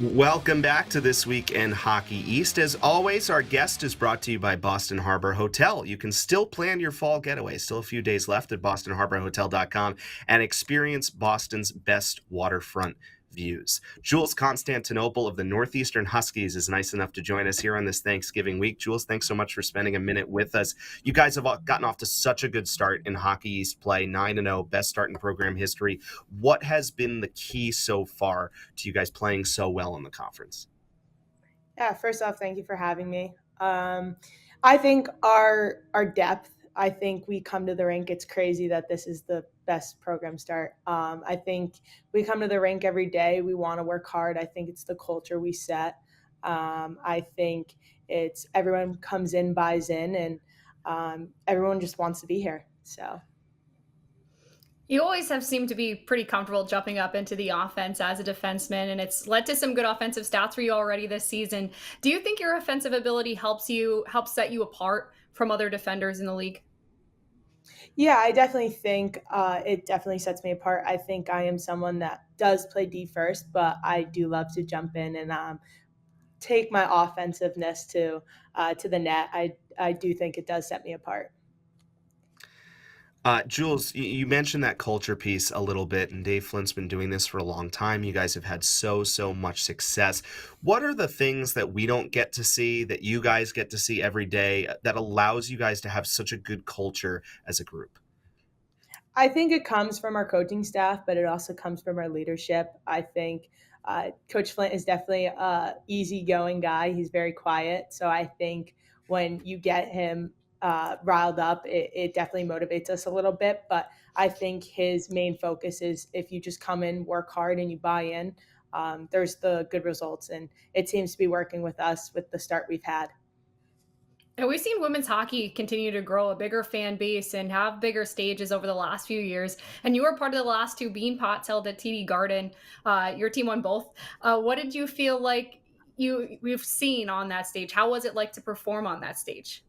Welcome back to This Week in Hockey East. As always, our guest is brought to you by Boston Harbor Hotel. You can still plan your fall getaway. Still a few days left at bostonharborhotel.com and experience Boston's best waterfront views. Jules Constantinople of the Northeastern Huskies is nice enough to join us here on this Thanksgiving week. Jules, thanks so much for spending a minute with us. You guys have gotten off to such a good start in Hockey East play, 9-0, best start in program history. What has been the key so far to you guys playing so well in the conference? Yeah, first off, thank you for having me. I think our depth. I think we come to the rink. It's crazy that this is the best program start. I think we come to the rink every day. We want to work hard. I think it's the culture we set. I think it's everyone comes in, buys in, and everyone just wants to be here. So You always have seemed to be pretty comfortable jumping up into the offense as a defenseman, and it's led to some good offensive stats for you already this season. Do you think your offensive ability helps set you apart from other defenders in the league? yeah, I definitely think it definitely sets me apart. I think I am someone that does play D first, but I do love to jump in and take my offensiveness to the net. I do think it does set me apart. Jules, you mentioned that culture piece a little bit, and Dave Flint's been doing this for a long time. You guys have had so much success. What are the things that we don't get to see that you guys get to see every day that allows you guys to have such a good culture as a group? I think it comes from our coaching staff, but it also comes from our leadership. I think Coach Flint is definitely a easygoing guy. He's very quiet, so I think when you get him riled up, it definitely motivates us a little bit. But I think his main focus is if you just come in, work hard, and you buy in, there's the good results, and it seems to be working with us with the start we've had. And we've seen women's hockey continue to grow a bigger fan base and have bigger stages over the last few years. And you were part of the last two Beanpots held at TD Garden. Your team won both. What did you feel like we've seen on that stage? How was it like to perform on that stage?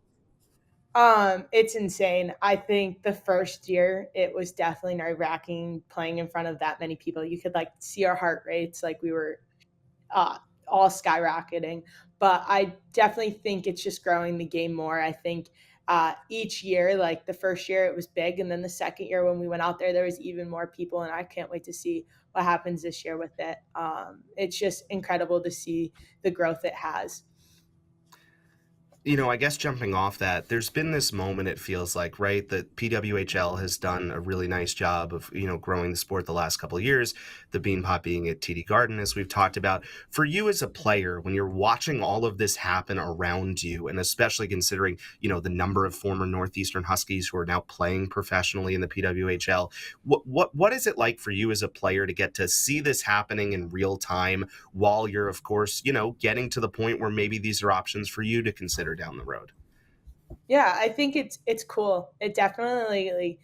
It's insane. I think the first year it was definitely nerve wracking playing in front of that many people. You could like see our heart rates, like we were uh, all skyrocketing. But I definitely think it's just growing the game more. I think each year, like the first year, it was big, and then the second year when we went out there, there was even more people, and I can't wait to see what happens this year with it. It's just incredible to see the growth it has. I guess jumping off that, there's been this moment, it feels like, right, that PWHL has done a really nice job of, growing the sport the last couple of years, the Beanpot being at TD Garden, as we've talked about. For you as a player, when you're watching all of this happen around you, and especially considering, the number of former Northeastern Huskies who are now playing professionally in the PWHL, what is it like for you as a player to get to see this happening in real time while you're, of course, getting to the point where maybe these are options for you to consider down the road? Yeah, I think it's cool. It definitely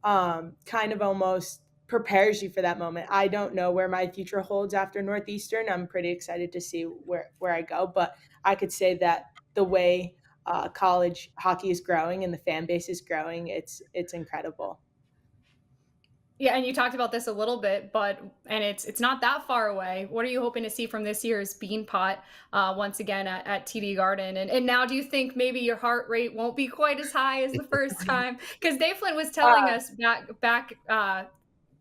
kind of almost prepares you for that moment. I don't know where my future holds after Northeastern. I'm pretty excited to see where I go, but I could say that the way college hockey is growing and the fan base is growing, it's incredible. Yeah, and you talked about this a little bit, but and it's not that far away. What are you hoping to see from this year's Beanpot once again at TD Garden? And now, do you think maybe your heart rate won't be quite as high as the first time? Because Dave Flynn was telling Uh, us back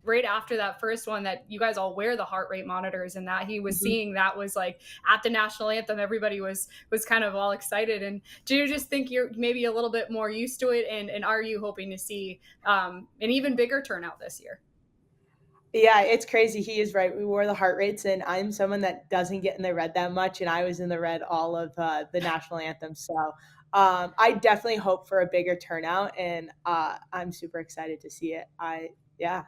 right after that first one that you guys all wear the heart rate monitors, and that he was mhm. seeing that was like at the national anthem, everybody was kind of all excited. And do you just think you're maybe a little bit more used to it? And are you hoping to see an even bigger turnout this year? Yeah, it's crazy. He is right. We wore the heart rates, and I'm someone that doesn't get in the red that much, and I was in the red all of the national anthem. So I definitely hope for a bigger turnout, and I'm super excited to see it. Yeah.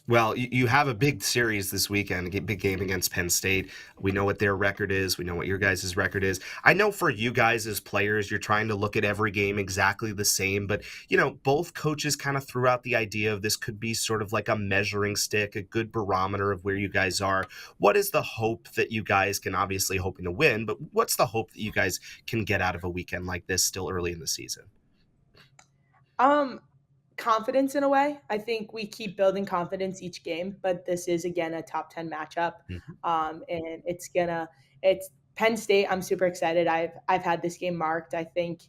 Well, you have a big series this weekend, a big game against Penn State. We know what their record is. We know what your guys' record is. I know for you guys as players, you're trying to look at every game exactly the same, but, both coaches kind of threw out the idea of this could be sort of like a measuring stick, a good barometer of where you guys are. What is the hope that you guys can, obviously hoping to win, but what's the hope that you guys can get out of a weekend like this still early in the season? Um, confidence in a way. I think we keep building confidence each game, but this is again a top 10 matchup. Mhm. And it's Penn State. I'm super excited. I've had this game marked. I think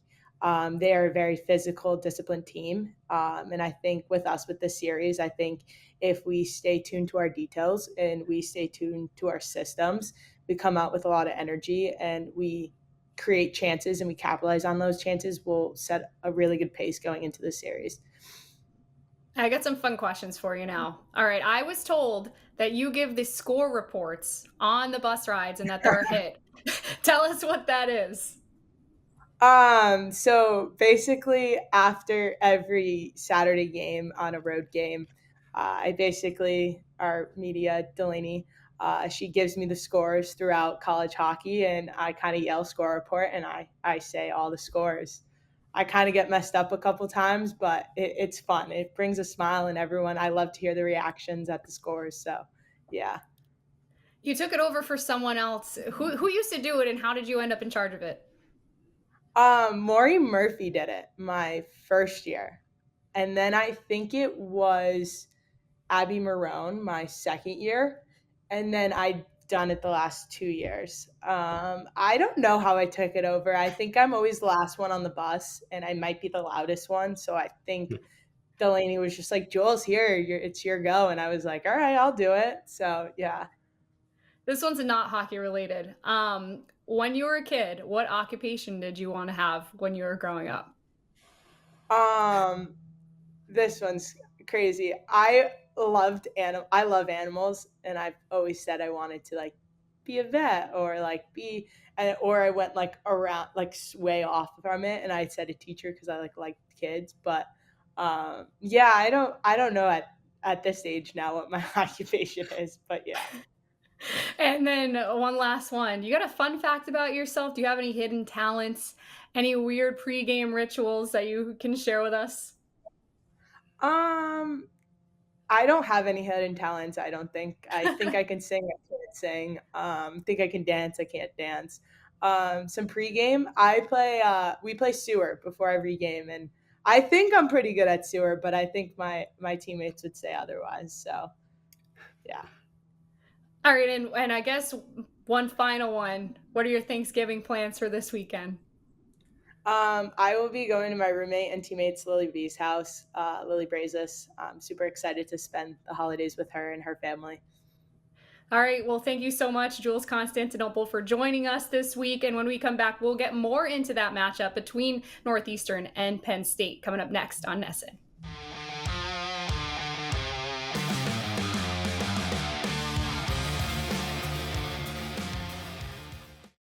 they are a very physical, disciplined team. And I think with us with this series, I think if we stay tuned to our details and we stay tuned to our systems, we come out with a lot of energy and we create chances and we capitalize on those chances, we'll set a really good pace going into the series. I got some fun questions for you now. All right. I was told that you give the score reports on the bus rides and that they're a hit. Tell us what that is. So basically after every Saturday game on a road game, I basically, our media, Delaney, she gives me the scores throughout college hockey and I kind of yell score report and I say all the scores. I kind of get messed up a couple times, but it's fun. It brings a smile in everyone. I love to hear the reactions at the scores. So yeah. You took it over for someone else. Who used to do it and how did you end up in charge of it? Maury Murphy did it my first year. And then I think it was Abby Marone my second year. And then I'd done it the last 2 years. I don't know how I took it over. I think I'm always the last one on the bus and I might be the loudest one. So I think Delaney was just like, Jules, here, it's your go. And I was like, all right, I'll do it. So yeah. This one's not hockey related. When you were a kid, what occupation did you want to have when you were growing up? Um, this one's crazy. I love animals and I've always said I wanted to like be a vet or like be or I went like around like way off from it and I said a teacher because I like kids, but yeah, I don't know at this age now what my occupation is, but yeah. And then one last one. You got a fun fact about yourself? Do you have any hidden talents? Any weird pregame rituals that you can share with us? Um I don't have any hidden talents, I don't think. I think I can sing, I can't sing. Think I can dance, I can't dance. Some pregame, we play sewer before every game and I think I'm pretty good at sewer, but I think my teammates would say otherwise. So, yeah. All right, and I guess one final one. What are your Thanksgiving plans for this weekend? I will be going to my roommate and teammates Lily B's house, Lily Brazis. I'm super excited to spend the holidays with her and her family. All right, well, thank you so much, Jules Constantinople, for joining us this week. And when we come back, we'll get more into that matchup between Northeastern and Penn State coming up next on Nesson.